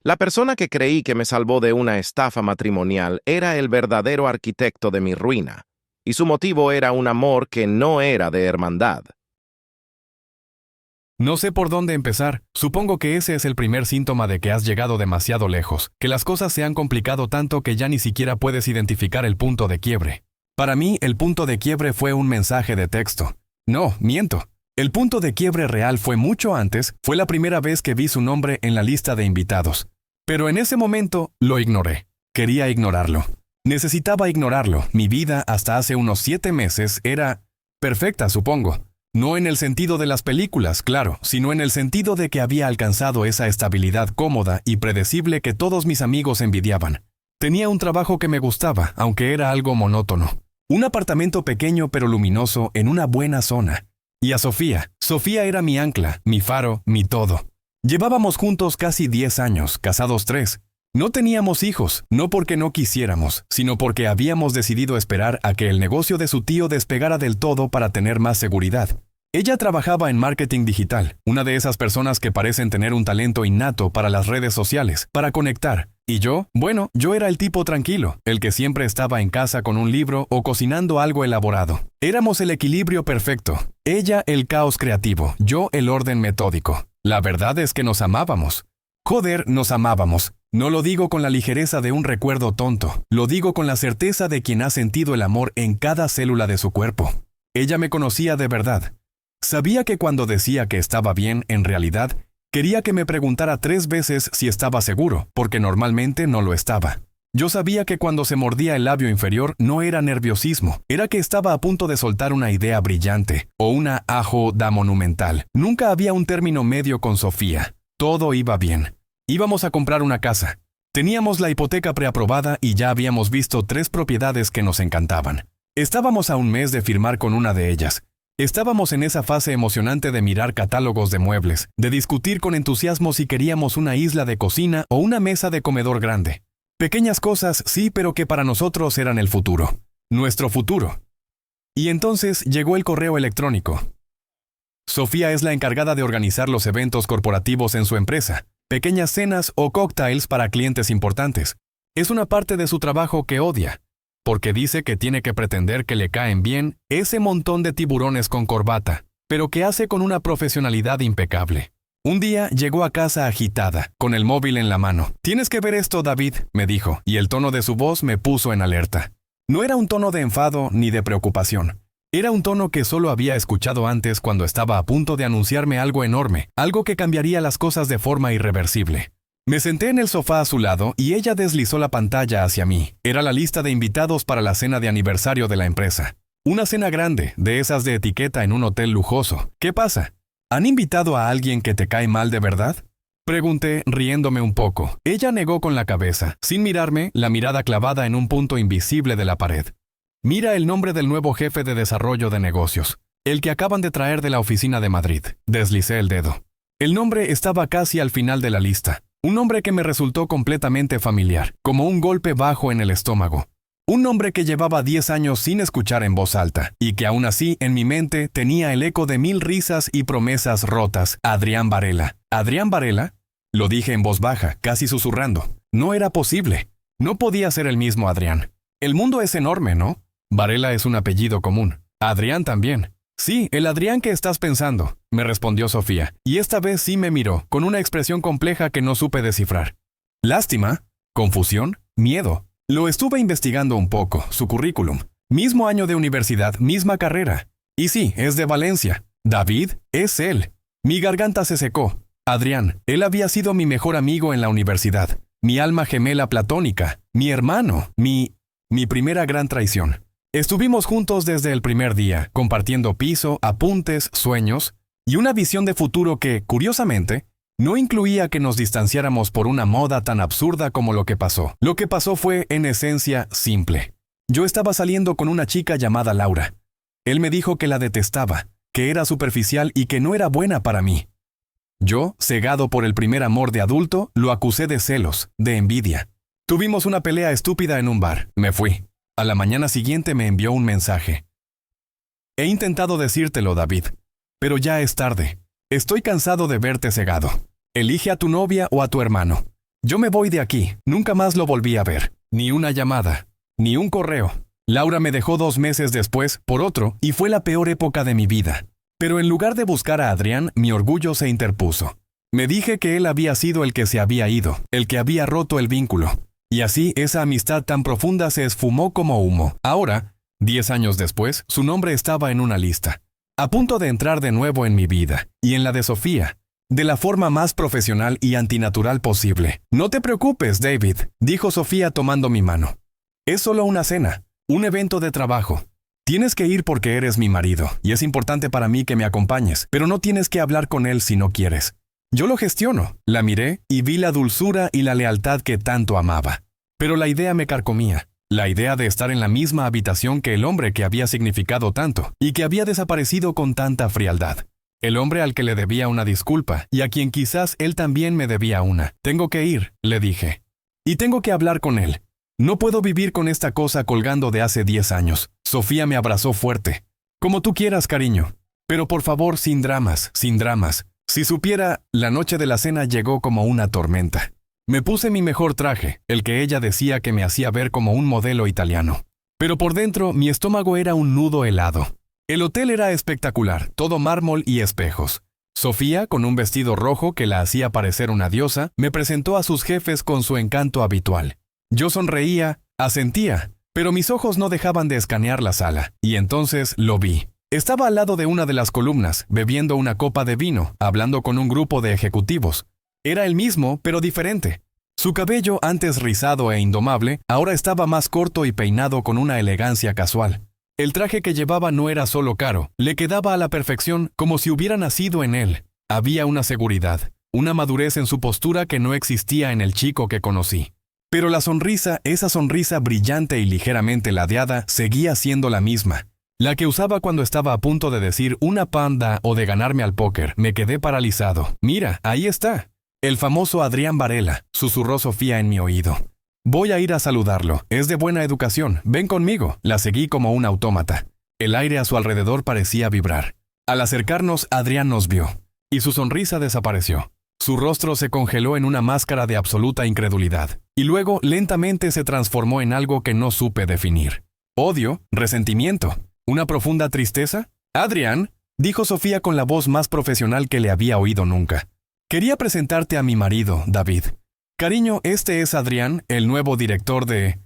La persona que creí que me salvó de una estafa matrimonial era el verdadero arquitecto de mi ruina, y su motivo era un amor que no era de hermandad. No sé por dónde empezar. Supongo que ese es el primer síntoma de que has llegado demasiado lejos, que las cosas se han complicado tanto que ya ni siquiera puedes identificar el punto de quiebre. Para mí, el punto de quiebre fue un mensaje de texto. No, miento. El punto de quiebre real fue mucho antes, fue la primera vez que vi su nombre en la lista de invitados. Pero en ese momento lo ignoré. Quería ignorarlo. Necesitaba ignorarlo. Mi vida hasta hace unos 7 meses era perfecta, supongo. No en el sentido de las películas, claro, sino en el sentido de que había alcanzado esa estabilidad cómoda y predecible que todos mis amigos envidiaban. Tenía un trabajo que me gustaba, aunque era algo monótono. Un apartamento pequeño pero luminoso en una buena zona. Y a Sofía. Sofía era mi ancla, mi faro, mi todo. Llevábamos juntos casi 10 años, casados 3. No teníamos hijos, no porque no quisiéramos, sino porque habíamos decidido esperar a que el negocio de su tío despegara del todo para tener más seguridad. Ella trabajaba en marketing digital, una de esas personas que parecen tener un talento innato para las redes sociales, para conectar. Y yo, bueno, yo era el tipo tranquilo, el que siempre estaba en casa con un libro o cocinando algo elaborado. Éramos el equilibrio perfecto. Ella el caos creativo, yo el orden metódico. La verdad es que nos amábamos. Joder, nos amábamos. No lo digo con la ligereza de un recuerdo tonto, lo digo con la certeza de quien ha sentido el amor en cada célula de su cuerpo. Ella me conocía de verdad. Sabía que cuando decía que estaba bien, en realidad, quería que me preguntara 3 veces si estaba seguro, porque normalmente no lo estaba. Yo sabía que cuando se mordía el labio inferior no era nerviosismo, era que estaba a punto de soltar una idea brillante, o una ajo da monumental. Nunca había un término medio con Sofía. Todo iba bien. Íbamos a comprar una casa. Teníamos la hipoteca preaprobada y ya habíamos visto 3 propiedades que nos encantaban. Estábamos a un mes de firmar con una de ellas. Estábamos en esa fase emocionante de mirar catálogos de muebles, de discutir con entusiasmo si queríamos una isla de cocina o una mesa de comedor grande. Pequeñas cosas, sí, pero que para nosotros eran el futuro. Nuestro futuro. Y entonces llegó el correo electrónico. Sofía es la encargada de organizar los eventos corporativos en su empresa, pequeñas cenas o cócteles para clientes importantes. Es una parte de su trabajo que odia, porque dice que tiene que pretender que le caen bien ese montón de tiburones con corbata, pero que hace con una profesionalidad impecable. Un día llegó a casa agitada, con el móvil en la mano. «Tienes que ver esto, David», me dijo, y el tono de su voz me puso en alerta. No era un tono de enfado ni de preocupación. Era un tono que solo había escuchado antes cuando estaba a punto de anunciarme algo enorme, algo que cambiaría las cosas de forma irreversible. Me senté en el sofá a su lado y ella deslizó la pantalla hacia mí. Era la lista de invitados para la cena de aniversario de la empresa. Una cena grande, de esas de etiqueta en un hotel lujoso. ¿Qué pasa? ¿Han invitado a alguien que te cae mal de verdad?, pregunté, riéndome un poco. Ella negó con la cabeza, sin mirarme, la mirada clavada en un punto invisible de la pared. Mira el nombre del nuevo jefe de desarrollo de negocios, el que acaban de traer de la oficina de Madrid. Deslicé el dedo. El nombre estaba casi al final de la lista. Un nombre que me resultó completamente familiar, como un golpe bajo en el estómago. Un nombre que llevaba 10 años sin escuchar en voz alta, y que aún así, en mi mente, tenía el eco de 1000 risas y promesas rotas. Adrián Varela. ¿Adrián Varela? Lo dije en voz baja, casi susurrando. No era posible. No podía ser el mismo Adrián. El mundo es enorme, ¿no? Varela es un apellido común. Adrián también. Sí, el Adrián que estás pensando, me respondió Sofía, y esta vez sí me miró, con una expresión compleja que no supe descifrar. Lástima, confusión, miedo. Lo estuve investigando un poco, su currículum. Mismo año de universidad, misma carrera. Y sí, es de Valencia. David, es él. Mi garganta se secó. Adrián, él había sido mi mejor amigo en la universidad. Mi alma gemela platónica. Mi hermano. Mi primera gran traición. Estuvimos juntos desde el primer día, compartiendo piso, apuntes, sueños, y una visión de futuro que, curiosamente, no incluía que nos distanciáramos por una moda tan absurda como lo que pasó. Lo que pasó fue, en esencia, simple. Yo estaba saliendo con una chica llamada Laura. Él me dijo que la detestaba, que era superficial y que no era buena para mí. Yo, cegado por el primer amor de adulto, lo acusé de celos, de envidia. Tuvimos una pelea estúpida en un bar. Me fui. A la mañana siguiente me envió un mensaje. He intentado decírtelo, David, pero ya es tarde. Estoy cansado de verte cegado. Elige a tu novia o a tu hermano. Yo me voy de aquí. Nunca más lo volví a ver. Ni una llamada. Ni un correo. Laura me dejó 2 meses después por otro y fue la peor época de mi vida. Pero en lugar de buscar a Adrián, mi orgullo se interpuso. Me dije que él había sido el que se había ido, el que había roto el vínculo. Y así esa amistad tan profunda se esfumó como humo. Ahora, 10 años después, su nombre estaba en una lista. A punto de entrar de nuevo en mi vida, y en la de Sofía, de la forma más profesional y antinatural posible. No te preocupes, David, dijo Sofía tomando mi mano. Es solo una cena, un evento de trabajo. Tienes que ir porque eres mi marido, y es importante para mí que me acompañes, pero no tienes que hablar con él si no quieres. Yo lo gestiono. La miré y vi la dulzura y la lealtad que tanto amaba. Pero la idea me carcomía. La idea de estar en la misma habitación que el hombre que había significado tanto y que había desaparecido con tanta frialdad. El hombre al que le debía una disculpa y a quien quizás él también me debía una. Tengo que ir, le dije. Y tengo que hablar con él. No puedo vivir con esta cosa colgando de hace 10 años. Sofía me abrazó fuerte. Como tú quieras, cariño. Pero por favor, sin dramas, sin dramas. Si supiera, la noche de la cena llegó como una tormenta. Me puse mi mejor traje, el que ella decía que me hacía ver como un modelo italiano. Pero por dentro, mi estómago era un nudo helado. El hotel era espectacular, todo mármol y espejos. Sofía, con un vestido rojo que la hacía parecer una diosa, me presentó a sus jefes con su encanto habitual. Yo sonreía, asentía, pero mis ojos no dejaban de escanear la sala, y entonces lo vi. Estaba al lado de una de las columnas, bebiendo una copa de vino, hablando con un grupo de ejecutivos. Era el mismo, pero diferente. Su cabello, antes rizado e indomable, ahora estaba más corto y peinado con una elegancia casual. El traje que llevaba no era solo caro, le quedaba a la perfección como si hubiera nacido en él. Había una seguridad, una madurez en su postura que no existía en el chico que conocí. Pero la sonrisa, esa sonrisa brillante y ligeramente ladeada, seguía siendo la misma. La que usaba cuando estaba a punto de decir una panda o de ganarme al póker. Me quedé paralizado. Mira, ahí está. El famoso Adrián Varela, susurró Sofía en mi oído. Voy a ir a saludarlo. Es de buena educación. Ven conmigo. La seguí como un autómata. El aire a su alrededor parecía vibrar. Al acercarnos, Adrián nos vio. Y su sonrisa desapareció. Su rostro se congeló en una máscara de absoluta incredulidad. Y luego, lentamente se transformó en algo que no supe definir. Odio, resentimiento. ¿Una profunda tristeza? Adrián, dijo Sofía con la voz más profesional que le había oído nunca. Quería presentarte a mi marido, David. Cariño, este es Adrián, el nuevo director de...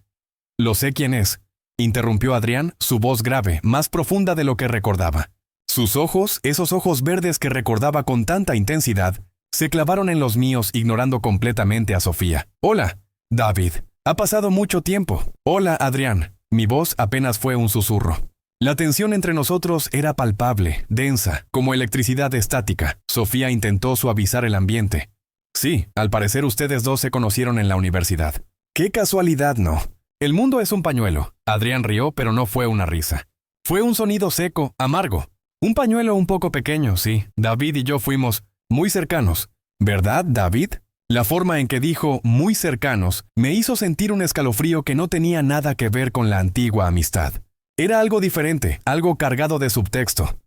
Lo sé quién es, interrumpió Adrián, su voz grave, más profunda de lo que recordaba. Sus ojos, esos ojos verdes que recordaba con tanta intensidad, se clavaron en los míos ignorando completamente a Sofía. Hola, David. Ha pasado mucho tiempo. Hola, Adrián. Mi voz apenas fue un susurro. La tensión entre nosotros era palpable, densa, como electricidad estática. Sofía intentó suavizar el ambiente. Sí, al parecer ustedes dos se conocieron en la universidad. ¡Qué casualidad, no! El mundo es un pañuelo. Adrián rió, pero no fue una risa. Fue un sonido seco, amargo. Un pañuelo un poco pequeño, sí. David y yo fuimos muy cercanos. ¿Verdad, David? La forma en que dijo muy cercanos me hizo sentir un escalofrío que no tenía nada que ver con la antigua amistad. Era algo diferente, algo cargado de subtexto.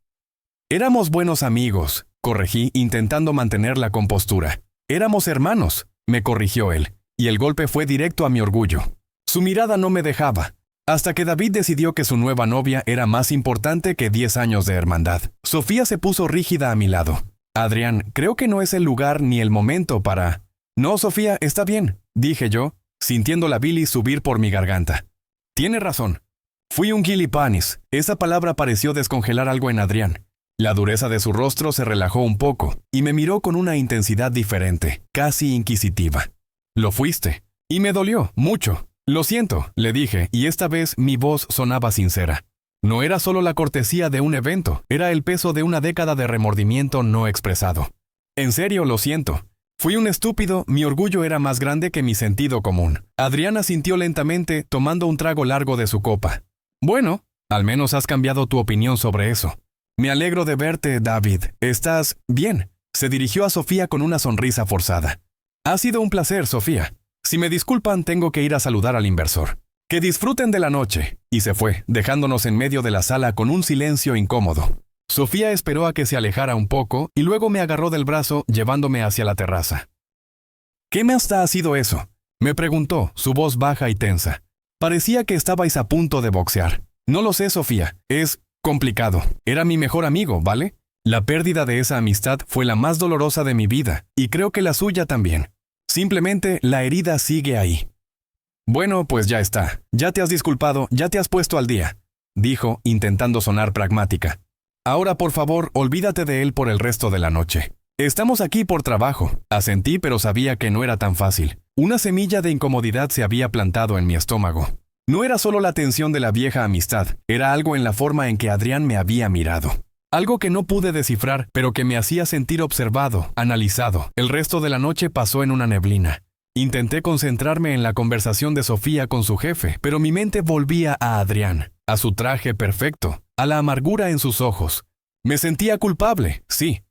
Éramos buenos amigos, corregí, intentando mantener la compostura. Éramos hermanos, me corrigió él, y el golpe fue directo a mi orgullo. Su mirada no me dejaba, hasta que David decidió que su nueva novia era más importante que 10 años de hermandad. Sofía se puso rígida a mi lado. Adrián, creo que no es el lugar ni el momento para... No, Sofía, está bien, dije yo, sintiendo la bilis subir por mi garganta. Tiene razón. Fui un gilipanis. Esa palabra pareció descongelar algo en Adrián. La dureza de su rostro se relajó un poco y me miró con una intensidad diferente, casi inquisitiva. Lo fuiste. Y me dolió, mucho. Lo siento, le dije, y esta vez mi voz sonaba sincera. No era solo la cortesía de un evento, era el peso de una década de remordimiento no expresado. En serio, lo siento. Fui un estúpido, mi orgullo era más grande que mi sentido común. Adrián asintió lentamente, tomando un trago largo de su copa. Bueno, al menos has cambiado tu opinión sobre eso. Me alegro de verte, David. ¿Estás bien? Se dirigió a Sofía con una sonrisa forzada. Ha sido un placer, Sofía. Si me disculpan, tengo que ir a saludar al inversor. Que disfruten de la noche. Y se fue, dejándonos en medio de la sala con un silencio incómodo. Sofía esperó a que se alejara un poco y luego me agarró del brazo llevándome hacia la terraza. ¿Qué más ha sido eso? Me preguntó, su voz baja y tensa. Parecía que estabais a punto de boxear. No lo sé, Sofía. Es complicado. Era mi mejor amigo, ¿vale? La pérdida de esa amistad fue la más dolorosa de mi vida, y creo que la suya también. Simplemente la herida sigue ahí. Bueno, pues ya está. Ya te has disculpado, ya te has puesto al día, dijo, intentando sonar pragmática. Ahora, por favor, olvídate de él por el resto de la noche. Estamos aquí por trabajo. Asentí, pero sabía que no era tan fácil. Una semilla de incomodidad se había plantado en mi estómago. No era solo la tensión de la vieja amistad, era algo en la forma en que Adrián me había mirado. Algo que no pude descifrar, pero que me hacía sentir observado, analizado. El resto de la noche pasó en una neblina. Intenté concentrarme en la conversación de Sofía con su jefe, pero mi mente volvía a Adrián, a su traje perfecto, a la amargura en sus ojos. Me sentía culpable, sí.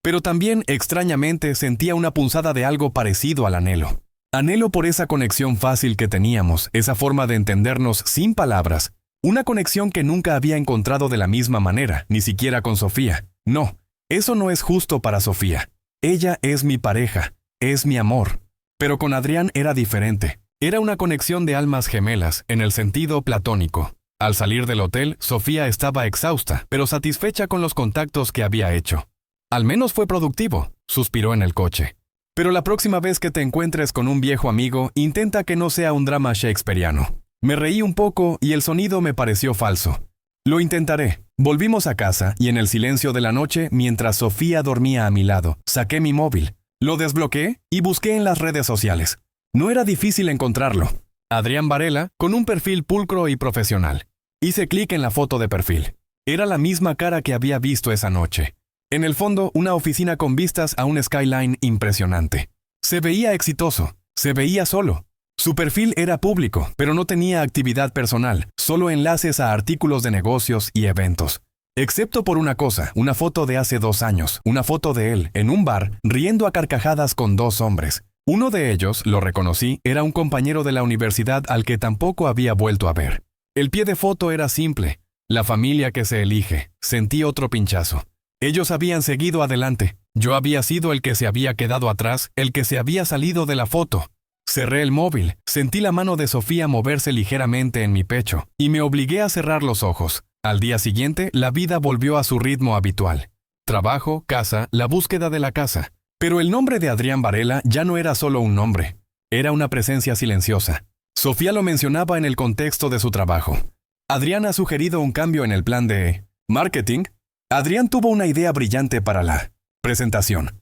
Pero también, extrañamente, sentía una punzada de algo parecido al anhelo. Anhelo por esa conexión fácil que teníamos, esa forma de entendernos sin palabras. Una conexión que nunca había encontrado de la misma manera, ni siquiera con Sofía. No, eso no es justo para Sofía. Ella es mi pareja, es mi amor. Pero con Adrián era diferente. Era una conexión de almas gemelas, en el sentido platónico. Al salir del hotel, Sofía estaba exhausta, pero satisfecha con los contactos que había hecho. Al menos fue productivo, suspiró en el coche. Pero la próxima vez que te encuentres con un viejo amigo, intenta que no sea un drama shakespeariano. Me reí un poco y el sonido me pareció falso. Lo intentaré. Volvimos a casa y en el silencio de la noche, mientras Sofía dormía a mi lado, saqué mi móvil. Lo desbloqueé y busqué en las redes sociales. No era difícil encontrarlo. Adrián Varela, con un perfil pulcro y profesional. Hice clic en la foto de perfil. Era la misma cara que había visto esa noche. En el fondo, una oficina con vistas a un skyline impresionante. Se veía exitoso, se veía solo. Su perfil era público, pero no tenía actividad personal, solo enlaces a artículos de negocios y eventos. Excepto por una cosa, una foto de hace 2 años, una foto de él, en un bar, riendo a carcajadas con 2 hombres. Uno de ellos, lo reconocí, era un compañero de la universidad al que tampoco había vuelto a ver. El pie de foto era simple. La familia que se elige. Sentí otro pinchazo. Ellos habían seguido adelante. Yo había sido el que se había quedado atrás, el que se había salido de la foto. Cerré el móvil, sentí la mano de Sofía moverse ligeramente en mi pecho, y me obligué a cerrar los ojos. Al día siguiente, la vida volvió a su ritmo habitual. Trabajo, casa, la búsqueda de la casa. Pero el nombre de Adrián Varela ya no era solo un nombre. Era una presencia silenciosa. Sofía lo mencionaba en el contexto de su trabajo. Adrián ha sugerido un cambio en el plan de marketing. Adrián tuvo una idea brillante para la presentación.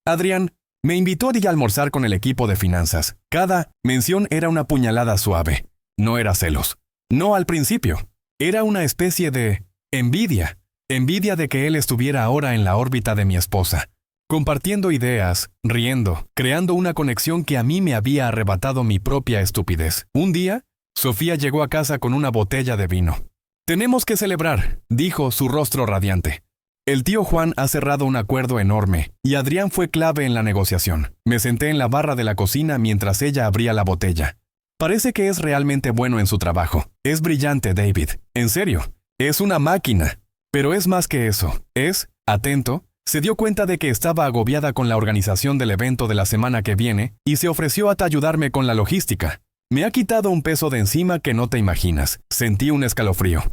Adrián me invitó a almorzar con el equipo de finanzas. Cada mención era una puñalada suave. No era celos. No al principio. Era una especie de envidia. Envidia de que él estuviera ahora en la órbita de mi esposa. Compartiendo ideas, riendo, creando una conexión que a mí me había arrebatado mi propia estupidez. Un día, Sofía llegó a casa con una botella de vino. «Tenemos que celebrar», dijo, su rostro radiante. El tío Juan ha cerrado un acuerdo enorme, y Adrián fue clave en la negociación. Me senté en la barra de la cocina mientras ella abría la botella. Parece que es realmente bueno en su trabajo. Es brillante, David. En serio, es una máquina. Pero es más que eso. Es, atento, se dio cuenta de que estaba agobiada con la organización del evento de la semana que viene y se ofreció a ayudarme con la logística. Me ha quitado un peso de encima que no te imaginas. Sentí un escalofrío.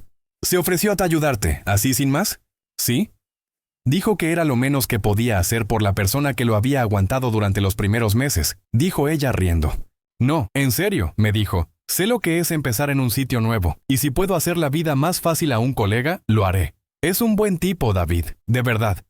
¿Se ofreció a ayudarte, así sin más? ¿Sí? Dijo que era lo menos que podía hacer por la persona que lo había aguantado durante los primeros meses, dijo ella riendo. No, en serio, me dijo. Sé lo que es empezar en un sitio nuevo, y si puedo hacer la vida más fácil a un colega, lo haré. Es un buen tipo, David, de verdad.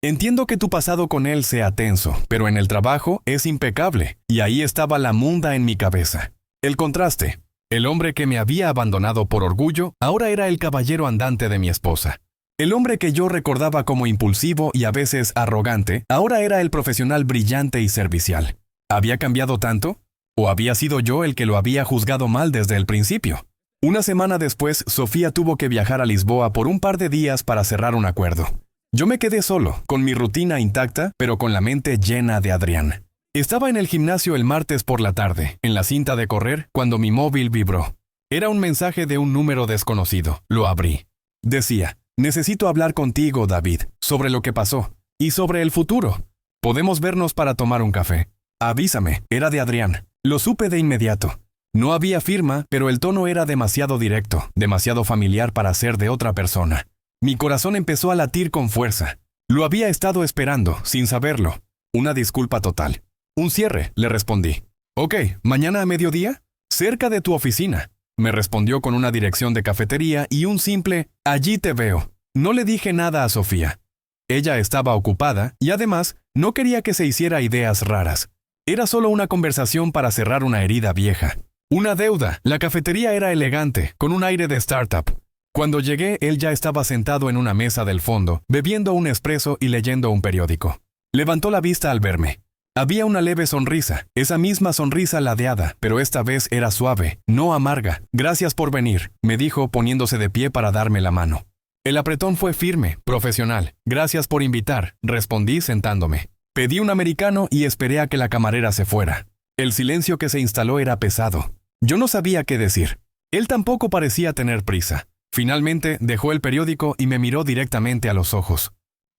Entiendo que tu pasado con él sea tenso, pero en el trabajo es impecable, y ahí estaba la munda en mi cabeza. El contraste. El hombre que me había abandonado por orgullo, ahora era el caballero andante de mi esposa. El hombre que yo recordaba como impulsivo y a veces arrogante, ahora era el profesional brillante y servicial. ¿Había cambiado tanto? ¿O había sido yo el que lo había juzgado mal desde el principio? Una semana después, Sofía tuvo que viajar a Lisboa por un par de días para cerrar un acuerdo. Yo me quedé solo, con mi rutina intacta, pero con la mente llena de Adrián. Estaba en el gimnasio el martes por la tarde, en la cinta de correr, cuando mi móvil vibró. Era un mensaje de un número desconocido. Lo abrí. Decía: «Necesito hablar contigo, David, sobre lo que pasó y sobre el futuro. ¿Podemos vernos para tomar un café?» Avísame, era de Adrián. Lo supe de inmediato. No había firma, pero el tono era demasiado directo, demasiado familiar para ser de otra persona. Mi corazón empezó a latir con fuerza. Lo había estado esperando, sin saberlo. Una disculpa total. Un cierre, le respondí. Ok, ¿mañana a mediodía? Cerca de tu oficina. Me respondió con una dirección de cafetería y un simple, allí te veo. No le dije nada a Sofía. Ella estaba ocupada y además no quería que se hiciera ideas raras. Era solo una conversación para cerrar una herida vieja. Una deuda. La cafetería era elegante, con un aire de startup. Cuando llegué, él ya estaba sentado en una mesa del fondo, bebiendo un espresso y leyendo un periódico. Levantó la vista al verme. Había una leve sonrisa, esa misma sonrisa ladeada, pero esta vez era suave, no amarga. Gracias por venir, me dijo poniéndose de pie para darme la mano. El apretón fue firme, profesional. Gracias por invitar, respondí sentándome. Pedí un americano y esperé a que la camarera se fuera. El silencio que se instaló era pesado. Yo no sabía qué decir. Él tampoco parecía tener prisa. Finalmente dejó el periódico y me miró directamente a los ojos.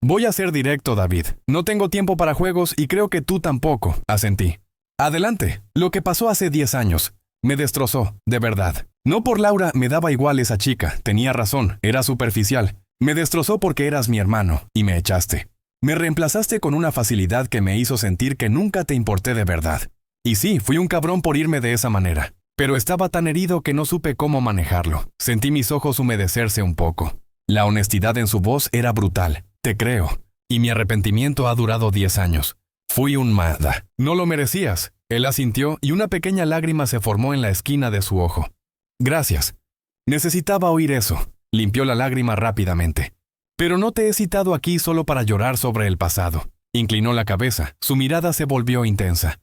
Voy a ser directo, David. No tengo tiempo para juegos y creo que tú tampoco, asentí. Adelante. Lo que pasó hace 10 años. Me destrozó, de verdad. No por Laura, me daba igual esa chica. Tenía razón, era superficial. Me destrozó porque eras mi hermano y me echaste. Me reemplazaste con una facilidad que me hizo sentir que nunca te importé de verdad. Y sí, fui un cabrón por irme de esa manera. Pero estaba tan herido que no supe cómo manejarlo. Sentí mis ojos humedecerse un poco. La honestidad en su voz era brutal. Te creo. Y mi arrepentimiento ha durado 10 años. Fui un mada. No lo merecías. Él asintió y una pequeña lágrima se formó en la esquina de su ojo. Gracias. Necesitaba oír eso. Limpió la lágrima rápidamente. Pero no te he citado aquí solo para llorar sobre el pasado. Inclinó la cabeza. Su mirada se volvió intensa.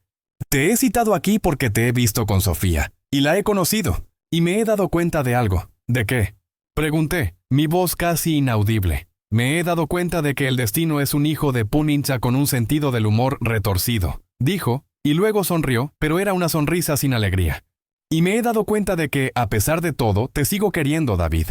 Te he citado aquí porque te he visto con Sofía. Y la he conocido. Y me he dado cuenta de algo. ¿De qué? Pregunté, mi voz casi inaudible. Me he dado cuenta de que el destino es un hijo de Punincha con un sentido del humor retorcido, dijo, y luego sonrió, pero era una sonrisa sin alegría. Y me he dado cuenta de que, a pesar de todo, te sigo queriendo, David.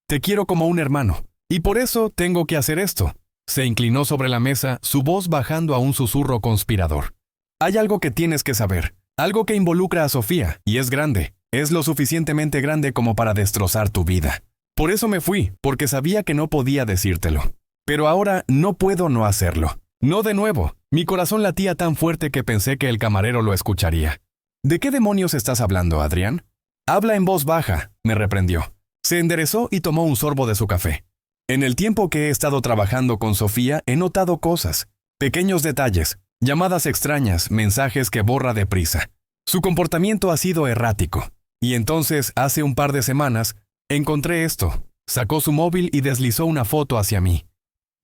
Te quiero como un hermano. Y por eso tengo que hacer esto. Se inclinó sobre la mesa, su voz bajando a un susurro conspirador. Hay algo que tienes que saber. Algo que involucra a Sofía, y es grande. Es lo suficientemente grande como para destrozar tu vida. Por eso me fui, porque sabía que no podía decírtelo. Pero ahora no puedo no hacerlo. No de nuevo. Mi corazón latía tan fuerte que pensé que el camarero lo escucharía. ¿De qué demonios estás hablando, Adrián? Habla en voz baja, me reprendió. Se enderezó y tomó un sorbo de su café. En el tiempo que he estado trabajando con Sofía he notado cosas. Pequeños detalles. Llamadas extrañas, mensajes que borra deprisa. Su comportamiento ha sido errático. Y entonces, hace un par de semanas, encontré esto. Sacó su móvil y deslizó una foto hacia mí.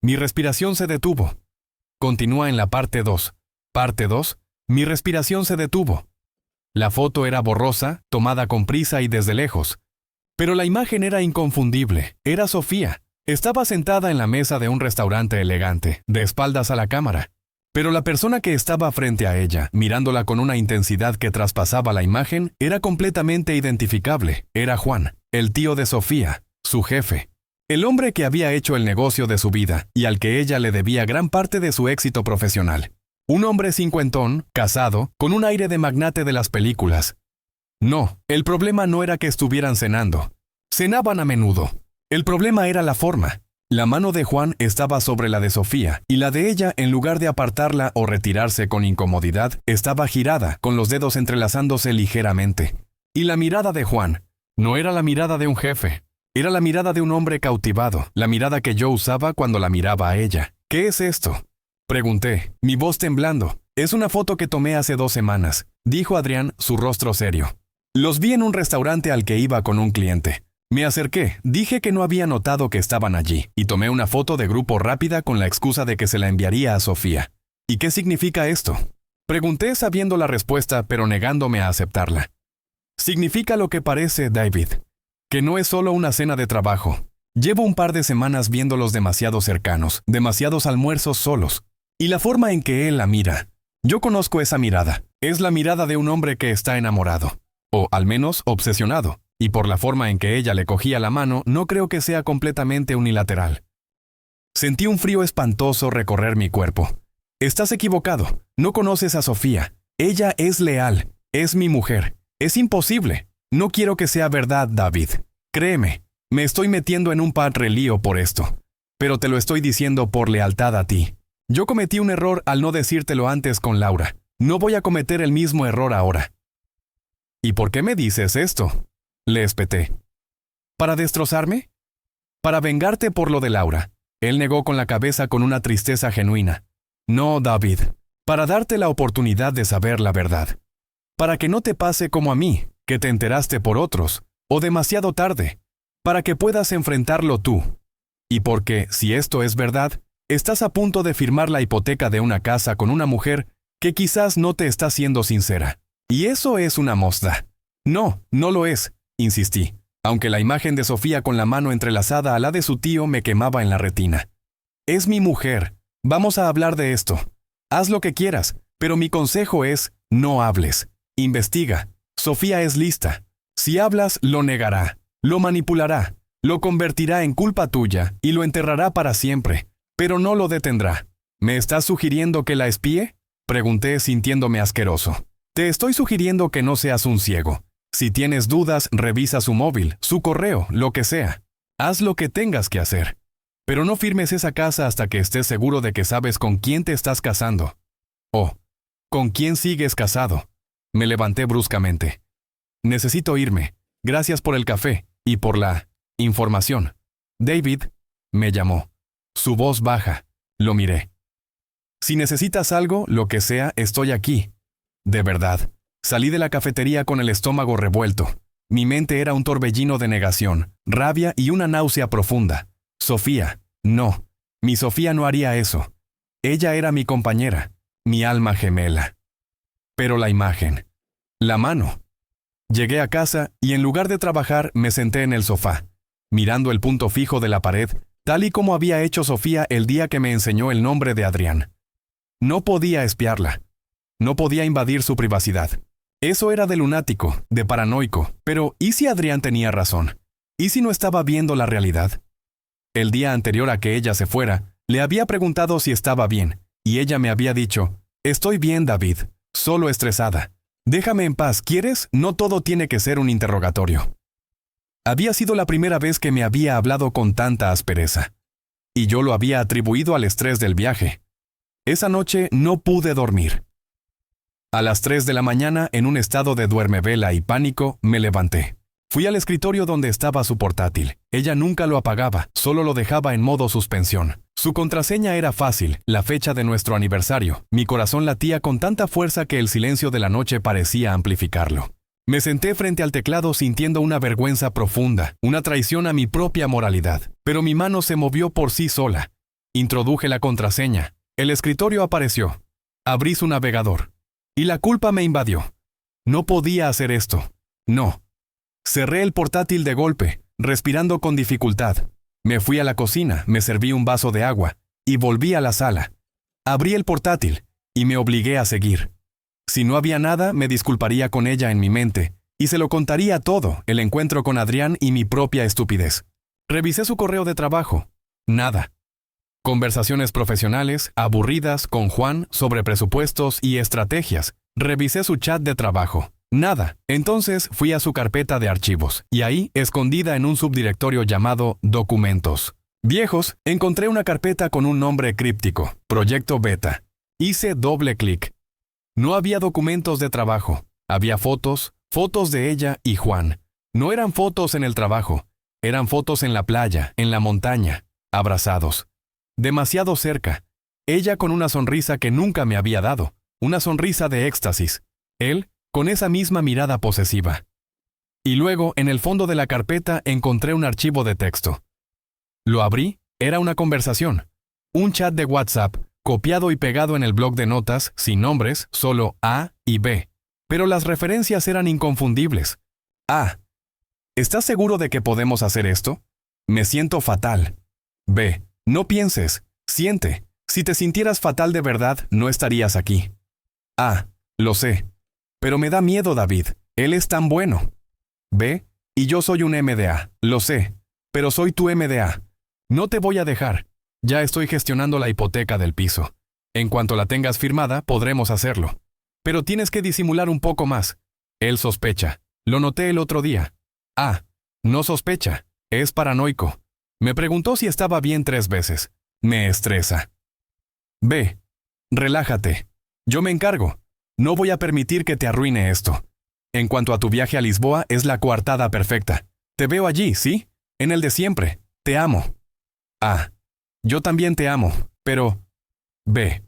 Mi respiración se detuvo. Continúa en la parte 2. Parte 2. Mi respiración se detuvo. La foto era borrosa, tomada con prisa y desde lejos. Pero la imagen era inconfundible. Era Sofía. Estaba sentada en la mesa de un restaurante elegante, de espaldas a la cámara. Pero la persona que estaba frente a ella, mirándola con una intensidad que traspasaba la imagen, era completamente identificable. Era Juan, el tío de Sofía, su jefe. El hombre que había hecho el negocio de su vida y al que ella le debía gran parte de su éxito profesional. Un hombre cincuentón, casado, con un aire de magnate de las películas. No, el problema no era que estuvieran cenando. Cenaban a menudo. El problema era la forma. La mano de Juan estaba sobre la de Sofía, y la de ella, en lugar de apartarla o retirarse con incomodidad, estaba girada, con los dedos entrelazándose ligeramente. Y la mirada de Juan no era la mirada de un jefe, era la mirada de un hombre cautivado, la mirada que yo usaba cuando la miraba a ella. ¿Qué es esto? Pregunté, mi voz temblando. Es una foto que tomé hace 2 semanas, dijo Adrián, su rostro serio. Los vi en un restaurante al que iba con un cliente. Me acerqué, dije que no había notado que estaban allí, y tomé una foto de grupo rápida con la excusa de que se la enviaría a Sofía. ¿Y qué significa esto? Pregunté sabiendo la respuesta, pero negándome a aceptarla. Significa lo que parece, David, que no es solo una cena de trabajo. Llevo un par de semanas viéndolos demasiado cercanos, demasiados almuerzos solos, y la forma en que él la mira. Yo conozco esa mirada. Es la mirada de un hombre que está enamorado, o al menos obsesionado. Y por la forma en que ella le cogía la mano, no creo que sea completamente unilateral. Sentí un frío espantoso recorrer mi cuerpo. Estás equivocado. No conoces a Sofía. Ella es leal, es mi mujer. Es imposible. No quiero que sea verdad, David. Créeme, me estoy metiendo en un padre lío por esto. Pero te lo estoy diciendo por lealtad a ti. Yo cometí un error al no decírtelo antes con Laura. No voy a cometer el mismo error ahora. ¿Y por qué me dices esto?, le espeté. ¿Para destrozarme? Para vengarte por lo de Laura. Él negó con la cabeza con una tristeza genuina. No, David. Para darte la oportunidad de saber la verdad. Para que no te pase como a mí, que te enteraste por otros, o demasiado tarde. Para que puedas enfrentarlo tú. Y porque, si esto es verdad, estás a punto de firmar la hipoteca de una casa con una mujer que quizás no te está siendo sincera. Y eso es una mosda. No, no lo es, insistí, aunque la imagen de Sofía con la mano entrelazada a la de su tío me quemaba en la retina. Es mi mujer. Vamos a hablar de esto. Haz lo que quieras, pero mi consejo es, no hables. Investiga. Sofía es lista. Si hablas, lo negará, lo manipulará, lo convertirá en culpa tuya y lo enterrará para siempre, pero no lo detendrá. ¿Me estás sugiriendo que la espíe?, pregunté sintiéndome asqueroso. Te estoy sugiriendo que no seas un ciego. Si tienes dudas, revisa su móvil, su correo, lo que sea. Haz lo que tengas que hacer. Pero no firmes esa casa hasta que estés seguro de que sabes con quién te estás casando. Oh, ¿con quién sigues casado? Me levanté bruscamente. Necesito irme. Gracias por el café y por la información. David, me llamó. Su voz baja. Lo miré. Si necesitas algo, lo que sea, estoy aquí. De verdad. Salí de la cafetería con el estómago revuelto. Mi mente era un torbellino de negación, rabia y una náusea profunda. Sofía, no. Mi Sofía no haría eso. Ella era mi compañera, mi alma gemela. Pero la imagen. La mano. Llegué a casa y en lugar de trabajar me senté en el sofá, mirando el punto fijo de la pared, tal y como había hecho Sofía el día que me enseñó el nombre de Adrián. No podía espiarla. No podía invadir su privacidad. Eso era de lunático, de paranoico, pero ¿y si Adrián tenía razón? ¿Y si no estaba viendo la realidad? El día anterior a que ella se fuera, le había preguntado si estaba bien, y ella me había dicho, «Estoy bien, David, solo estresada. Déjame en paz, ¿quieres? No todo tiene que ser un interrogatorio». Había sido la primera vez que me había hablado con tanta aspereza, y yo lo había atribuido al estrés del viaje. Esa noche no pude dormir. A las 3 de la mañana, en un estado de duermevela y pánico, me levanté. Fui al escritorio donde estaba su portátil. Ella nunca lo apagaba, solo lo dejaba en modo suspensión. Su contraseña era fácil, la fecha de nuestro aniversario. Mi corazón latía con tanta fuerza que el silencio de la noche parecía amplificarlo. Me senté frente al teclado sintiendo una vergüenza profunda, una traición a mi propia moralidad. Pero mi mano se movió por sí sola. Introduje la contraseña. El escritorio apareció. Abrí su navegador. Y la culpa me invadió. No podía hacer esto. No. Cerré el portátil de golpe, respirando con dificultad. Me fui a la cocina, me serví un vaso de agua, y volví a la sala. Abrí el portátil, y me obligué a seguir. Si no había nada, me disculparía con ella en mi mente, y se lo contaría todo, el encuentro con Adrián y mi propia estupidez. Revisé su correo de trabajo. Nada. Conversaciones profesionales, aburridas, con Juan, sobre presupuestos y estrategias. Revisé su chat de trabajo. Nada. Entonces fui a su carpeta de archivos, y ahí, escondida en un subdirectorio llamado Documentos Viejos, encontré una carpeta con un nombre críptico, Proyecto Beta. Hice doble clic. No había documentos de trabajo. Había fotos de ella y Juan. No eran fotos en el trabajo. Eran fotos en la playa, en la montaña, abrazados. Demasiado cerca. Ella con una sonrisa que nunca me había dado. Una sonrisa de éxtasis. Él con esa misma mirada posesiva. Y luego, en el fondo de la carpeta, encontré un archivo de texto. Lo abrí, era una conversación. Un chat de WhatsApp, copiado y pegado en el bloc de notas, sin nombres, solo A y B. Pero las referencias eran inconfundibles. A. ¿Estás seguro de que podemos hacer esto? Me siento fatal. B. No pienses, siente. Si te sintieras fatal de verdad, no estarías aquí. A. Lo sé. Pero me da miedo, David. Él es tan bueno. B. Y yo soy un MDA. Lo sé. Pero soy tu MDA. No te voy a dejar. Ya estoy gestionando la hipoteca del piso. En cuanto la tengas firmada, podremos hacerlo. Pero tienes que disimular un poco más. Él sospecha. Lo noté el otro día. A. No sospecha. Es paranoico. Me preguntó si estaba bien 3 veces. Me estresa. B. Relájate. Yo me encargo. No voy a permitir que te arruine esto. En cuanto a tu viaje a Lisboa, es la coartada perfecta. Te veo allí, ¿sí? En el de siempre. Te amo. A. Yo también te amo, pero... B.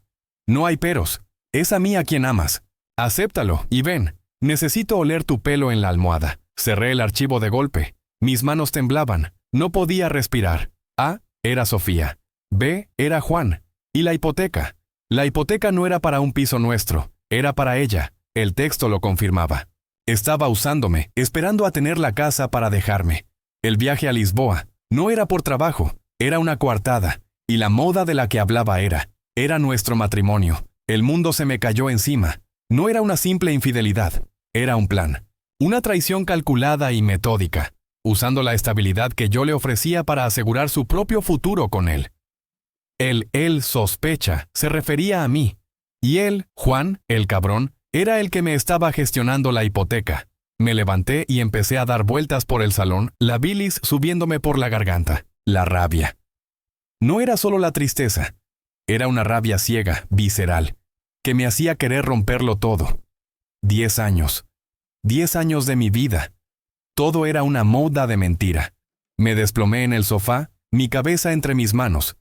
No hay peros. Es a mí a quien amas. Acéptalo y ven. Necesito oler tu pelo en la almohada. Cerré el archivo de golpe. Mis manos temblaban. No podía respirar. A. Era Sofía. B. Era Juan. Y la hipoteca. La hipoteca no era para un piso nuestro. Era para ella. El texto lo confirmaba. Estaba usándome, esperando a tener la casa para dejarme. El viaje a Lisboa no era por trabajo, era una coartada. Y la moda de la que hablaba era nuestro matrimonio. El mundo se me cayó encima. No era una simple infidelidad, era un plan. Una traición calculada y metódica, usando la estabilidad que yo le ofrecía para asegurar su propio futuro con él. Él sospecha, se refería a mí. Y él, Juan, el cabrón, era el que me estaba gestionando la hipoteca. Me levanté y empecé a dar vueltas por el salón, la bilis subiéndome por la garganta. La rabia. No era solo la tristeza. Era una rabia ciega, visceral, que me hacía querer romperlo todo. 10 años. 10 años de mi vida. Todo era una moda de mentira. Me desplomé en el sofá, mi cabeza entre mis manos.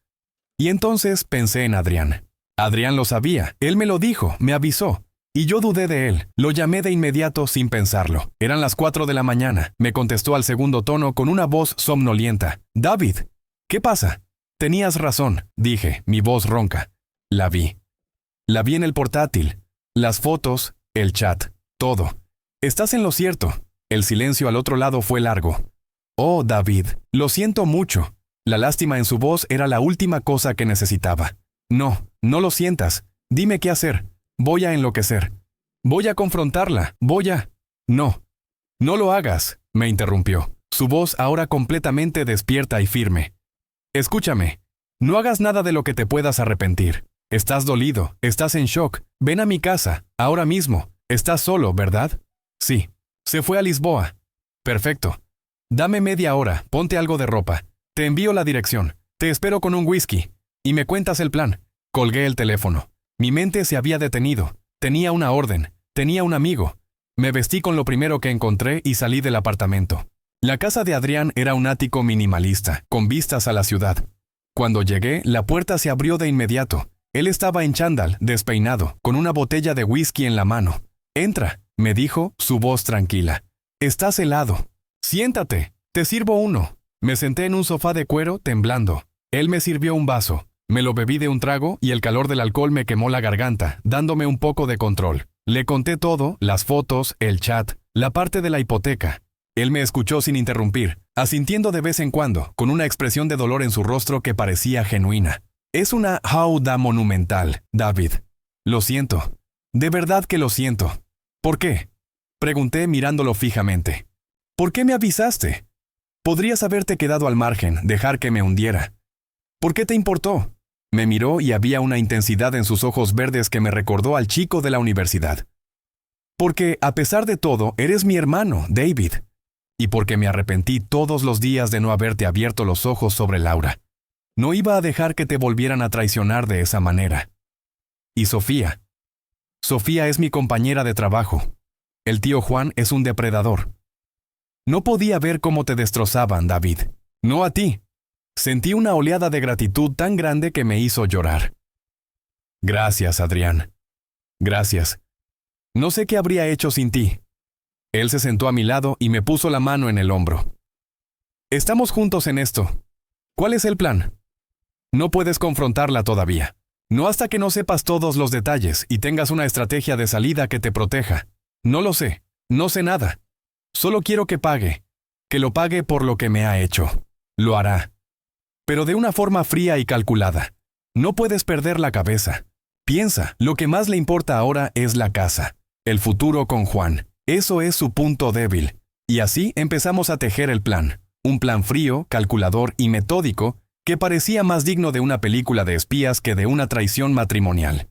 Y entonces pensé en Adrián. Adrián lo sabía, él me lo dijo, me avisó. Y yo dudé de él. Lo llamé de inmediato sin pensarlo. Eran las 4 de la mañana. Me contestó al segundo tono con una voz somnolienta. «David, ¿qué pasa?» «Tenías razón», dije, mi voz ronca. La vi. La vi en el portátil. Las fotos, el chat, todo. «Estás en lo cierto». El silencio al otro lado fue largo. «Oh, David, lo siento mucho». La lástima en su voz era la última cosa que necesitaba. «No, no lo sientas. Dime qué hacer. Voy a enloquecer. Voy a confrontarla. Voy a...» «No. No lo hagas», me interrumpió. Su voz ahora completamente despierta y firme. «Escúchame. No hagas nada de lo que te puedas arrepentir. Estás dolido. Estás en shock. Ven a mi casa. Ahora mismo. Estás solo, ¿verdad?» «Sí. Se fue a Lisboa». «Perfecto. Dame media hora. Ponte algo de ropa. Te envío la dirección. Te espero con un whisky. Y me cuentas el plan». Colgué el teléfono. Mi mente se había detenido. Tenía una orden. Tenía un amigo. Me vestí con lo primero que encontré y salí del apartamento. La casa de Adrián era un ático minimalista, con vistas a la ciudad. Cuando llegué, la puerta se abrió de inmediato. Él estaba en chándal, despeinado, con una botella de whisky en la mano. «Entra», me dijo, su voz tranquila. «Estás helado. Siéntate. Te sirvo uno». Me senté en un sofá de cuero, temblando. Él me sirvió un vaso. Me lo bebí de un trago y el calor del alcohol me quemó la garganta, dándome un poco de control. Le conté todo, las fotos, el chat, la parte de la hipoteca. Él me escuchó sin interrumpir, asintiendo de vez en cuando, con una expresión de dolor en su rostro que parecía genuina. «Es una jauda monumental, David. Lo siento. De verdad que lo siento». «¿Por qué?», pregunté mirándolo fijamente. «¿Por qué me avisaste? Podrías haberte quedado al margen, dejar que me hundiera. ¿Por qué te importó?». Me miró y había una intensidad en sus ojos verdes que me recordó al chico de la universidad. «Porque, a pesar de todo, eres mi hermano, David. Y porque me arrepentí todos los días de no haberte abierto los ojos sobre Laura. No iba a dejar que te volvieran a traicionar de esa manera. Y Sofía. Sofía es mi compañera de trabajo. El tío Juan es un depredador. No podía ver cómo te destrozaban, David. No a ti». Sentí una oleada de gratitud tan grande que me hizo llorar. «Gracias, Adrián. Gracias. No sé qué habría hecho sin ti». Él se sentó a mi lado y me puso la mano en el hombro. «Estamos juntos en esto. ¿Cuál es el plan?» «No puedes confrontarla todavía. No hasta que no sepas todos los detalles y tengas una estrategia de salida que te proteja. No lo sé. No sé nada. Solo quiero que pague. Que lo pague por lo que me ha hecho. Lo hará. Pero de una forma fría y calculada. No puedes perder la cabeza. Piensa, lo que más le importa ahora es la casa. El futuro con Juan. Eso es su punto débil. Y así empezamos a tejer el plan. Un plan frío, calculador y metódico que parecía más digno de una película de espías que de una traición matrimonial.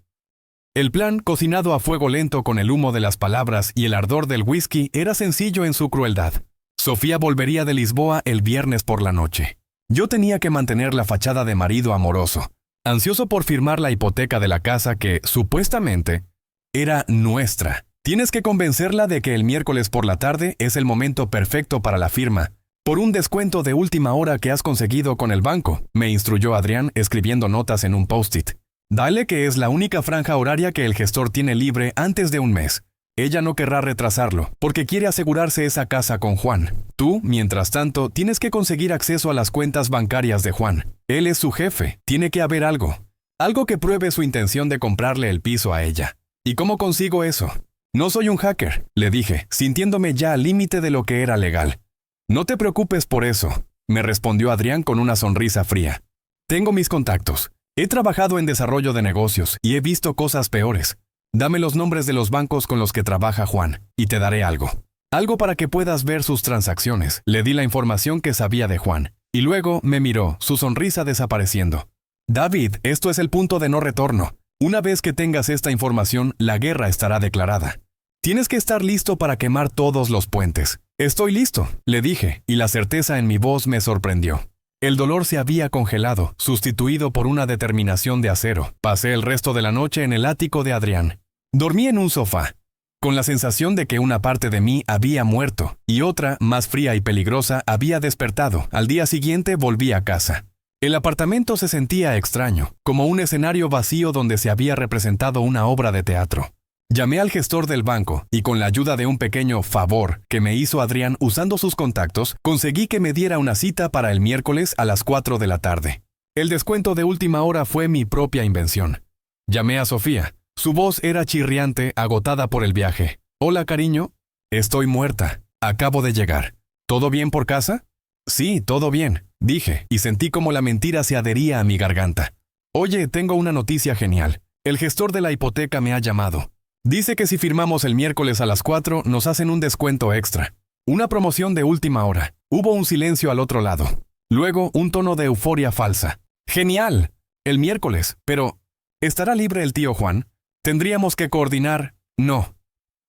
El plan, cocinado a fuego lento con el humo de las palabras y el ardor del whisky, era sencillo en su crueldad. Sofía volvería de Lisboa el viernes por la noche. Yo tenía que mantener la fachada de marido amoroso, ansioso por firmar la hipoteca de la casa que, supuestamente, era nuestra. Tienes que convencerla de que el miércoles por la tarde es el momento perfecto para la firma, por un descuento de última hora que has conseguido con el banco, me instruyó Adrián escribiendo notas en un post-it. Dale que es la única franja horaria que el gestor tiene libre antes de un mes. Ella no querrá retrasarlo, porque quiere asegurarse esa casa con Juan. Tú, mientras tanto, tienes que conseguir acceso a las cuentas bancarias de Juan. Él es su jefe, tiene que haber algo. Algo que pruebe su intención de comprarle el piso a ella. ¿Y cómo consigo eso? No soy un hacker, le dije, sintiéndome ya al límite de lo que era legal. No te preocupes por eso, me respondió Adrián con una sonrisa fría. Tengo mis contactos. He trabajado en desarrollo de negocios y he visto cosas peores. Dame los nombres de los bancos con los que trabaja Juan, y te daré algo. Algo para que puedas ver sus transacciones. Le di la información que sabía de Juan, y luego me miró, su sonrisa desapareciendo. David, esto es el punto de no retorno. Una vez que tengas esta información, la guerra estará declarada. Tienes que estar listo para quemar todos los puentes. Estoy listo, le dije, y la certeza en mi voz me sorprendió. El dolor se había congelado, sustituido por una determinación de acero. Pasé el resto de la noche en el ático de Adrián. Dormí en un sofá, con la sensación de que una parte de mí había muerto, y otra, más fría y peligrosa, había despertado. Al día siguiente volví a casa. El apartamento se sentía extraño, como un escenario vacío donde se había representado una obra de teatro. Llamé al gestor del banco y con la ayuda de un pequeño favor que me hizo Adrián usando sus contactos, conseguí que me diera una cita para el miércoles a las 4 de la tarde. El descuento de última hora fue mi propia invención. Llamé a Sofía. Su voz era chirriante, agotada por el viaje. Hola, cariño. Estoy muerta. Acabo de llegar. ¿Todo bien por casa? Sí, todo bien, dije, y sentí como la mentira se adhería a mi garganta. Oye, tengo una noticia genial. El gestor de la hipoteca me ha llamado. Dice que si firmamos el miércoles a las 4, nos hacen un descuento extra. Una promoción de última hora. Hubo un silencio al otro lado. Luego, un tono de euforia falsa. ¡Genial! El miércoles, pero ¿estará libre el tío Juan? Tendríamos que coordinar. No.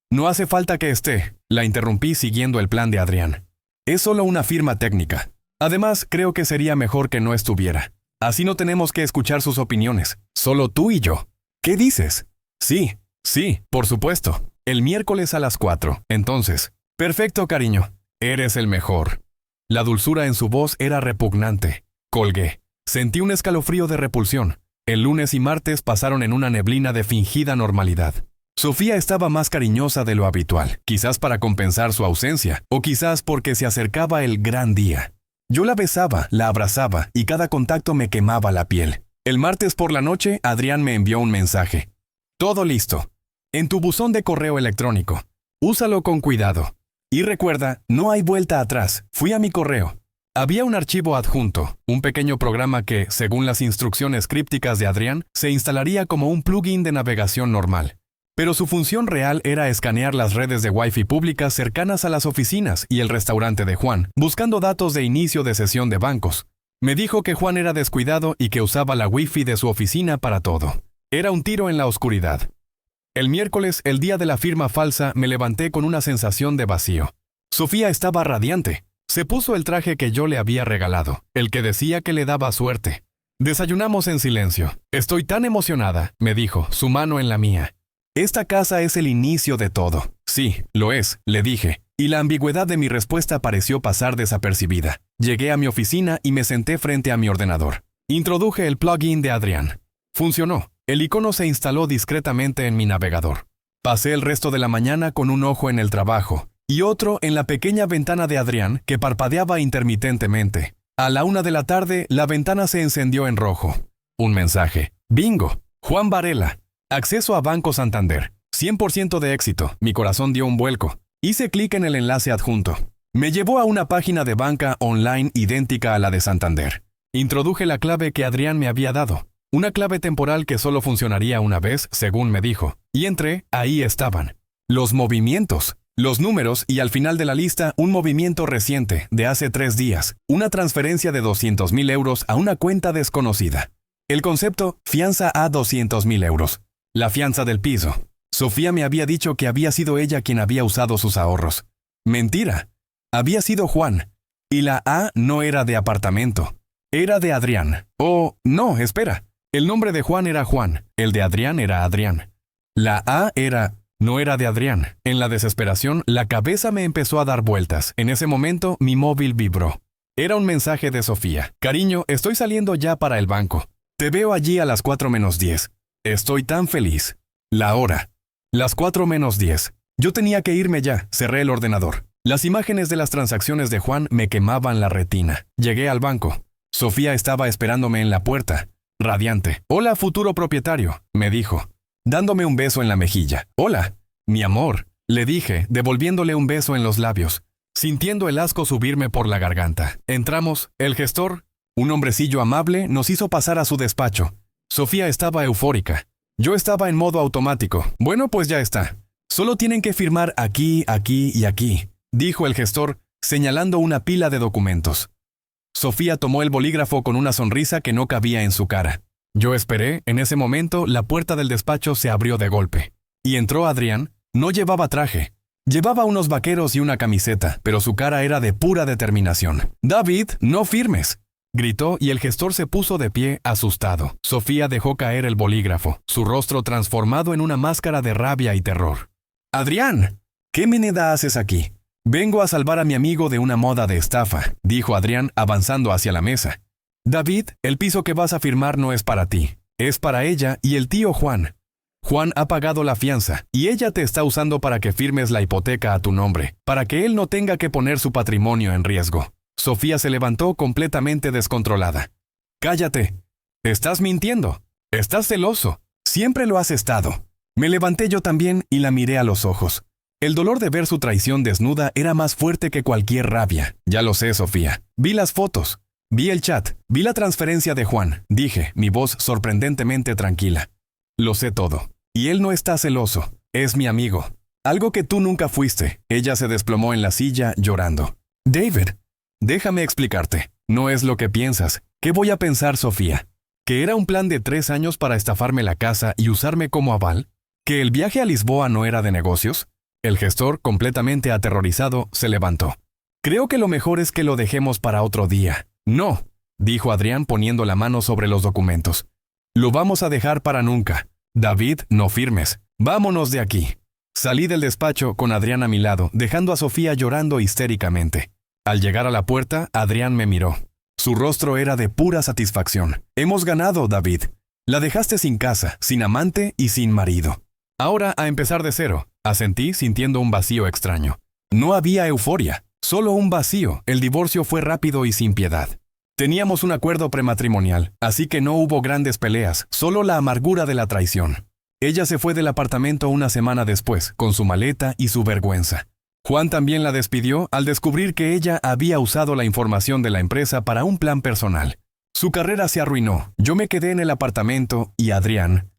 No hace falta que esté, la interrumpí siguiendo el plan de Adrián. Es solo una firma técnica. Además, creo que sería mejor que no estuviera. Así no tenemos que escuchar sus opiniones. Solo tú y yo. ¿Qué dices? Sí, por supuesto. El miércoles a las 4. Entonces. Perfecto, cariño. Eres el mejor. La dulzura en su voz era repugnante. Colgué. Sentí un escalofrío de repulsión. El lunes y martes pasaron en una neblina de fingida normalidad. Sofía estaba más cariñosa de lo habitual, quizás para compensar su ausencia, o quizás porque se acercaba el gran día. Yo la besaba, la abrazaba, y cada contacto me quemaba la piel. El martes por la noche, Adrián me envió un mensaje. Todo listo. En tu buzón de correo electrónico. Úsalo con cuidado. Y recuerda, no hay vuelta atrás. Fui a mi correo. Había un archivo adjunto, un pequeño programa que, según las instrucciones crípticas de Adrián, se instalaría como un plugin de navegación normal. Pero su función real era escanear las redes de Wi-Fi públicas cercanas a las oficinas y el restaurante de Juan, buscando datos de inicio de sesión de bancos. Me dijo que Juan era descuidado y que usaba la Wi-Fi de su oficina para todo. Era un tiro en la oscuridad. El miércoles, el día de la firma falsa, me levanté con una sensación de vacío. Sofía estaba radiante. Se puso el traje que yo le había regalado, el que decía que le daba suerte. Desayunamos en silencio. Estoy tan emocionada, me dijo, su mano en la mía. Esta casa es el inicio de todo. Sí, lo es, le dije, y la ambigüedad de mi respuesta pareció pasar desapercibida. Llegué a mi oficina y me senté frente a mi ordenador. Introduje el plugin de Adrián. Funcionó. El icono se instaló discretamente en mi navegador. Pasé el resto de la mañana con un ojo en el trabajo y otro en la pequeña ventana de Adrián que parpadeaba intermitentemente. A la 1 de la tarde, la ventana se encendió en rojo. Un mensaje. Bingo. Juan Varela. Acceso a Banco Santander. 100% de éxito. Mi corazón dio un vuelco. Hice clic en el enlace adjunto. Me llevó a una página de banca online idéntica a la de Santander. Introduje la clave que Adrián me había dado. Una clave temporal que solo funcionaría una vez, según me dijo. Y entré, ahí estaban. Los movimientos, los números y al final de la lista un movimiento reciente, de hace 3 días. Una transferencia de 200.000 euros a una cuenta desconocida. El concepto, fianza a 200.000 euros. La fianza del piso. Sofía me había dicho que había sido ella quien había usado sus ahorros. Mentira. Había sido Juan. Y la A no era de apartamento. Era de Adrián. Oh, no, espera. El nombre de Juan era Juan. El de Adrián era Adrián. La A no era de Adrián. En la desesperación, la cabeza me empezó a dar vueltas. En ese momento, mi móvil vibró. Era un mensaje de Sofía. Cariño, estoy saliendo ya para el banco. Te veo allí a las 4:10. Estoy tan feliz. La hora. Las 4:10. Yo tenía que irme ya. Cerré el ordenador. Las imágenes de las transacciones de Juan me quemaban la retina. Llegué al banco. Sofía estaba esperándome en la puerta, radiante. Hola, futuro propietario, me dijo, dándome un beso en la mejilla. Hola, mi amor, le dije, devolviéndole un beso en los labios, sintiendo el asco subirme por la garganta. Entramos. El gestor, un hombrecillo amable, nos hizo pasar a su despacho. Sofía estaba eufórica. Yo estaba en modo automático. Bueno, pues ya está. Solo tienen que firmar aquí, aquí y aquí, dijo el gestor, señalando una pila de documentos. Sofía tomó el bolígrafo con una sonrisa que no cabía en su cara. Yo esperé. En ese momento, la puerta del despacho se abrió de golpe. Y entró Adrián. No llevaba traje. Llevaba unos vaqueros y una camiseta, pero su cara era de pura determinación. «David, no firmes», gritó, y el gestor se puso de pie, asustado. Sofía dejó caer el bolígrafo, su rostro transformado en una máscara de rabia y terror. «Adrián, ¿qué meneda haces aquí?» «Vengo a salvar a mi amigo de una moda de estafa», dijo Adrián avanzando hacia la mesa. «David, el piso que vas a firmar no es para ti. Es para ella y el tío Juan. Juan ha pagado la fianza y ella te está usando para que firmes la hipoteca a tu nombre, para que él no tenga que poner su patrimonio en riesgo». Sofía se levantó completamente descontrolada. «Cállate. Estás mintiendo. Estás celoso. Siempre lo has estado». Me levanté yo también y la miré a los ojos. El dolor de ver su traición desnuda era más fuerte que cualquier rabia. «Ya lo sé, Sofía. Vi las fotos. Vi el chat. Vi la transferencia de Juan», dije, mi voz sorprendentemente tranquila. «Lo sé todo. Y él no está celoso. Es mi amigo. Algo que tú nunca fuiste». Ella se desplomó en la silla, llorando. «David, déjame explicarte. No es lo que piensas. ¿Qué voy a pensar, Sofía? ¿Que era un plan de 3 años para estafarme la casa y usarme como aval? ¿Que el viaje a Lisboa no era de negocios?» El gestor, completamente aterrorizado, se levantó. «Creo que lo mejor es que lo dejemos para otro día». «No», dijo Adrián poniendo la mano sobre los documentos. «Lo vamos a dejar para nunca. David, no firmes. Vámonos de aquí». Salí del despacho con Adrián a mi lado, dejando a Sofía llorando histéricamente. Al llegar a la puerta, Adrián me miró. Su rostro era de pura satisfacción. «Hemos ganado, David. La dejaste sin casa, sin amante y sin marido. Ahora a empezar de cero», asentí sintiendo un vacío extraño. No había euforia, solo un vacío. El divorcio fue rápido y sin piedad. Teníamos un acuerdo prematrimonial, así que no hubo grandes peleas, solo la amargura de la traición. Ella se fue del apartamento una semana después, con su maleta y su vergüenza. Juan también la despidió al descubrir que ella había usado la información de la empresa para un plan personal. Su carrera se arruinó. Yo me quedé en el apartamento y Adrián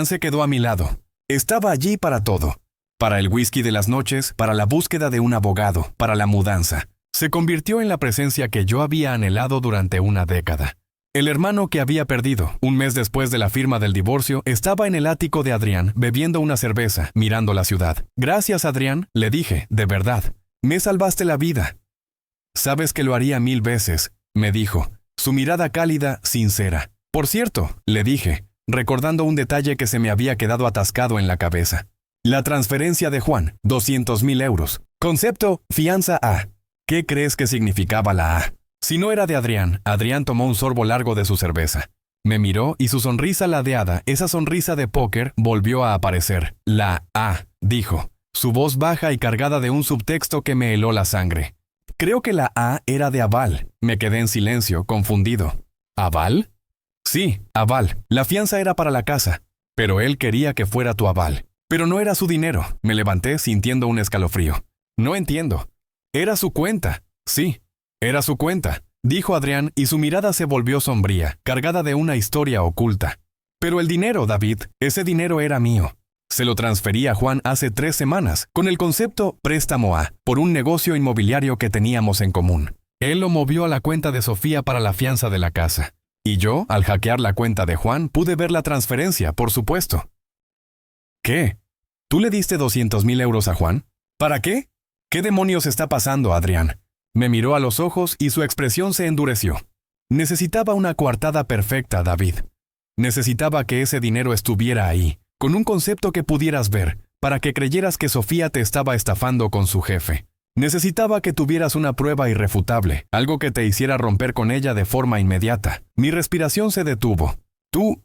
se quedó a mi lado. Estaba allí para todo. Para el whisky de las noches, para la búsqueda de un abogado, para la mudanza. Se convirtió en la presencia que yo había anhelado durante una década. El hermano que había perdido, un mes después de la firma del divorcio, estaba en el ático de Adrián, bebiendo una cerveza, mirando la ciudad. «Gracias, Adrián», le dije, «de verdad. Me salvaste la vida». «Sabes que lo haría 1000 veces», me dijo, su mirada cálida, sincera. «Por cierto», le dije, recordando un detalle que se me había quedado atascado en la cabeza. «La transferencia de Juan, 200.000 euros. Concepto, fianza A». ¿Qué crees que significaba la A? Si no era de Adrián, Adrián tomó un sorbo largo de su cerveza. Me miró y su sonrisa ladeada, esa sonrisa de póker, volvió a aparecer. «La A», dijo, su voz baja y cargada de un subtexto que me heló la sangre. Creo que la A era de aval. Me quedé en silencio, confundido. ¿Aval? Sí, aval. La fianza era para la casa, pero él quería que fuera tu aval. Pero no era su dinero. Me levanté sintiendo un escalofrío. No entiendo. Era su cuenta. Sí, era su cuenta, dijo Adrián y su mirada se volvió sombría, cargada de una historia oculta. Pero el dinero, David, ese dinero era mío. Se lo transferí a Juan hace 3 semanas, con el concepto préstamo A, por un negocio inmobiliario que teníamos en común. Él lo movió a la cuenta de Sofía para la fianza de la casa. Y yo, al hackear la cuenta de Juan, pude ver la transferencia, por supuesto. ¿Qué? ¿Tú le diste 200.000 euros a Juan? ¿Para qué? ¿Qué demonios está pasando, Adrián? Me miró a los ojos y su expresión se endureció. Necesitaba una coartada perfecta, David. Necesitaba que ese dinero estuviera ahí, con un concepto que pudieras ver, para que creyeras que Sofía te estaba estafando con su jefe. Necesitaba que tuvieras una prueba irrefutable, algo que te hiciera romper con ella de forma inmediata. Mi respiración se detuvo. Tú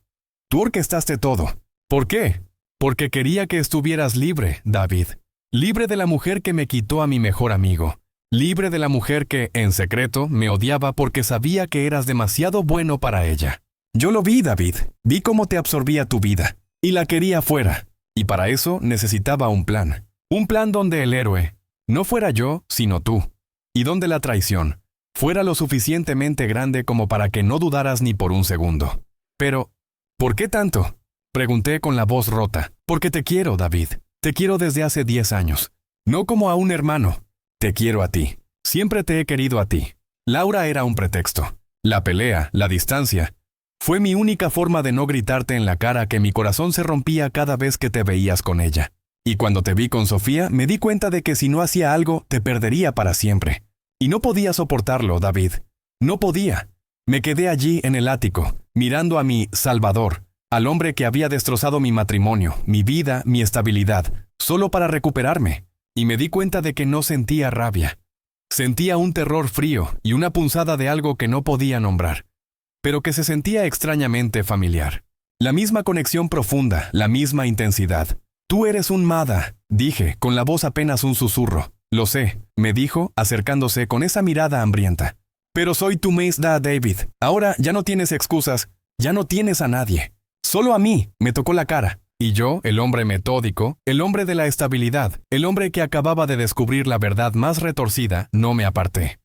orquestaste todo. ¿Por qué? Porque quería que estuvieras libre, David. Libre de la mujer que me quitó a mi mejor amigo. Libre de la mujer que, en secreto, me odiaba porque sabía que eras demasiado bueno para ella. Yo lo vi, David. Vi cómo te absorbía tu vida. Y la quería fuera. Y para eso necesitaba un plan. Un plan donde el héroe no fuera yo, sino tú. Y donde la traición fuera lo suficientemente grande como para que no dudaras ni por un segundo. Pero, ¿por qué tanto? Pregunté con la voz rota. Porque te quiero, David. Te quiero desde hace 10 años. No como a un hermano. Te quiero a ti. Siempre te he querido a ti. Laura era un pretexto. La pelea, la distancia, fue mi única forma de no gritarte en la cara que mi corazón se rompía cada vez que te veías con ella. Y cuando te vi con Sofía, me di cuenta de que si no hacía algo, te perdería para siempre. Y no podía soportarlo, David. No podía. Me quedé allí en el ático, mirando a mi Salvador, al hombre que había destrozado mi matrimonio, mi vida, mi estabilidad, solo para recuperarme. Y me di cuenta de que no sentía rabia. Sentía un terror frío y una punzada de algo que no podía nombrar, pero que se sentía extrañamente familiar. La misma conexión profunda, la misma intensidad. Tú eres un Mada, dije, con la voz apenas un susurro. Lo sé, me dijo, acercándose con esa mirada hambrienta. Pero soy tu Mazda, David. Ahora ya no tienes excusas, ya no tienes a nadie. Solo a mí, me tocó la cara. Y yo, el hombre metódico, el hombre de la estabilidad, el hombre que acababa de descubrir la verdad más retorcida, no me aparté.